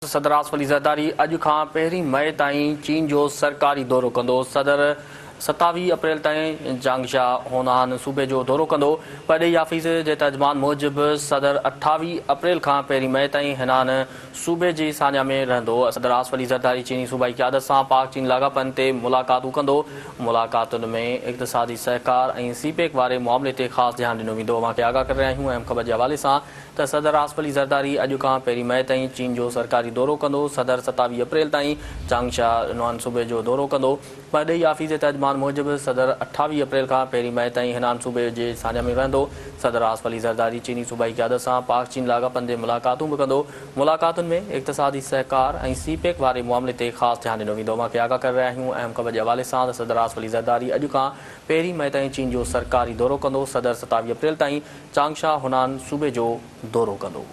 सदर आसिफ अली ज़रदारी अॼु खां 1 मई ताईं चीन जो सरकारी दौरो कंदो। सदर 27 अप्रैल ताईं जांगशा होनान सूबे जो दौरो कंदो। परॾेही आफीस जे तर्जुमान मूजिबि सदर 28 अप्रैल खां 1 मई ताईं हिनान सूबे जी सान्या में रहंदो। सदर आसिफ अली ज़रदारी चीनी सूबाई क़यादत सां पाक चीन लाॻापनि ते मुलाक़ातूं कंदो। मुलाक़ातुनि में इक़्तिसादी सहकार ऐं सीपेक वारे मामले ते ख़ासि ध्यानु ॾिनो वेंदो। अवां खे आगाह करे रहिया आहियूं अहम ख़बर जे हवाले सां त सदर आसिफ अली ज़रदारी अॼु खां 1 मई ताईं चीन जो सरकारी दौरो कंदो। सदर 27 अप्रैल ताईं जांगशा होनान सूबे जो दौरो कंदो। परॾेही आफीस जे तर्जुमान मूजिबि सदर 28 अप्रैल खां 1 मई ताईं हिनान सूबे जे सान्या में रहंदो। सदर आसिफ अली ज़रदारी चीनी सूबाई क़यादत सां पाक चीन लाॻापनि ते मुलाक़ातूं बि कंदो। मुलाक़ातुनि में इक़्तिसादी सहकार ऐं सीपेक वारे मामले ते ख़ासि ध्यानु ॾिनो वेंदो। अवां खे आगाह करे रहिया आहियूं अहम ख़बर जे हवाले सां त सदर आसिफ अली ज़रदारी अॼु खां 1 मई ताईं चीन जो सरकारी दौरो कंदो। सदर 27 अप्रैल ताईं जांगशा होनान सूबे जो दौरो कंदो।